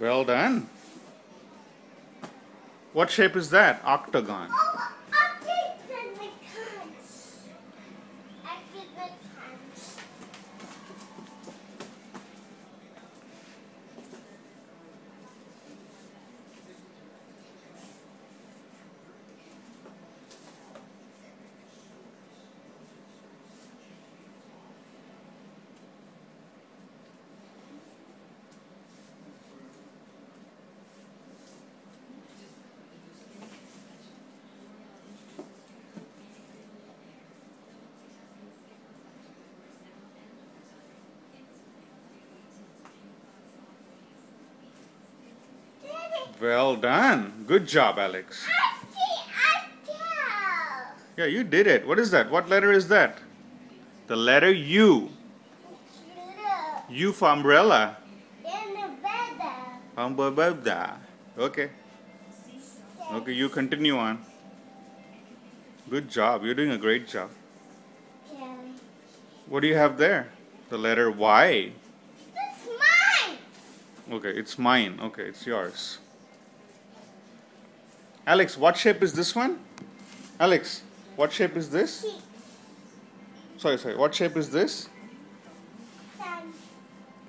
Well done. What shape is that? Octagon. Oh, I did the hands. I did the hands. Well done. Good job, Alex. Yeah, you did it. What is that? What letter is that? The letter U. U for umbrella. Umbrella. Okay. Okay, you continue on. Good job. You're doing a great job. What do you have there? The letter Y. It's mine. Okay, it's mine. Okay, it's yours. Alex, what shape is this one? Alex, what shape is this? Sorry. What shape is this? Sun.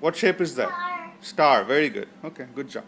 What shape is that? Star. Star. Very good. Okay, good job.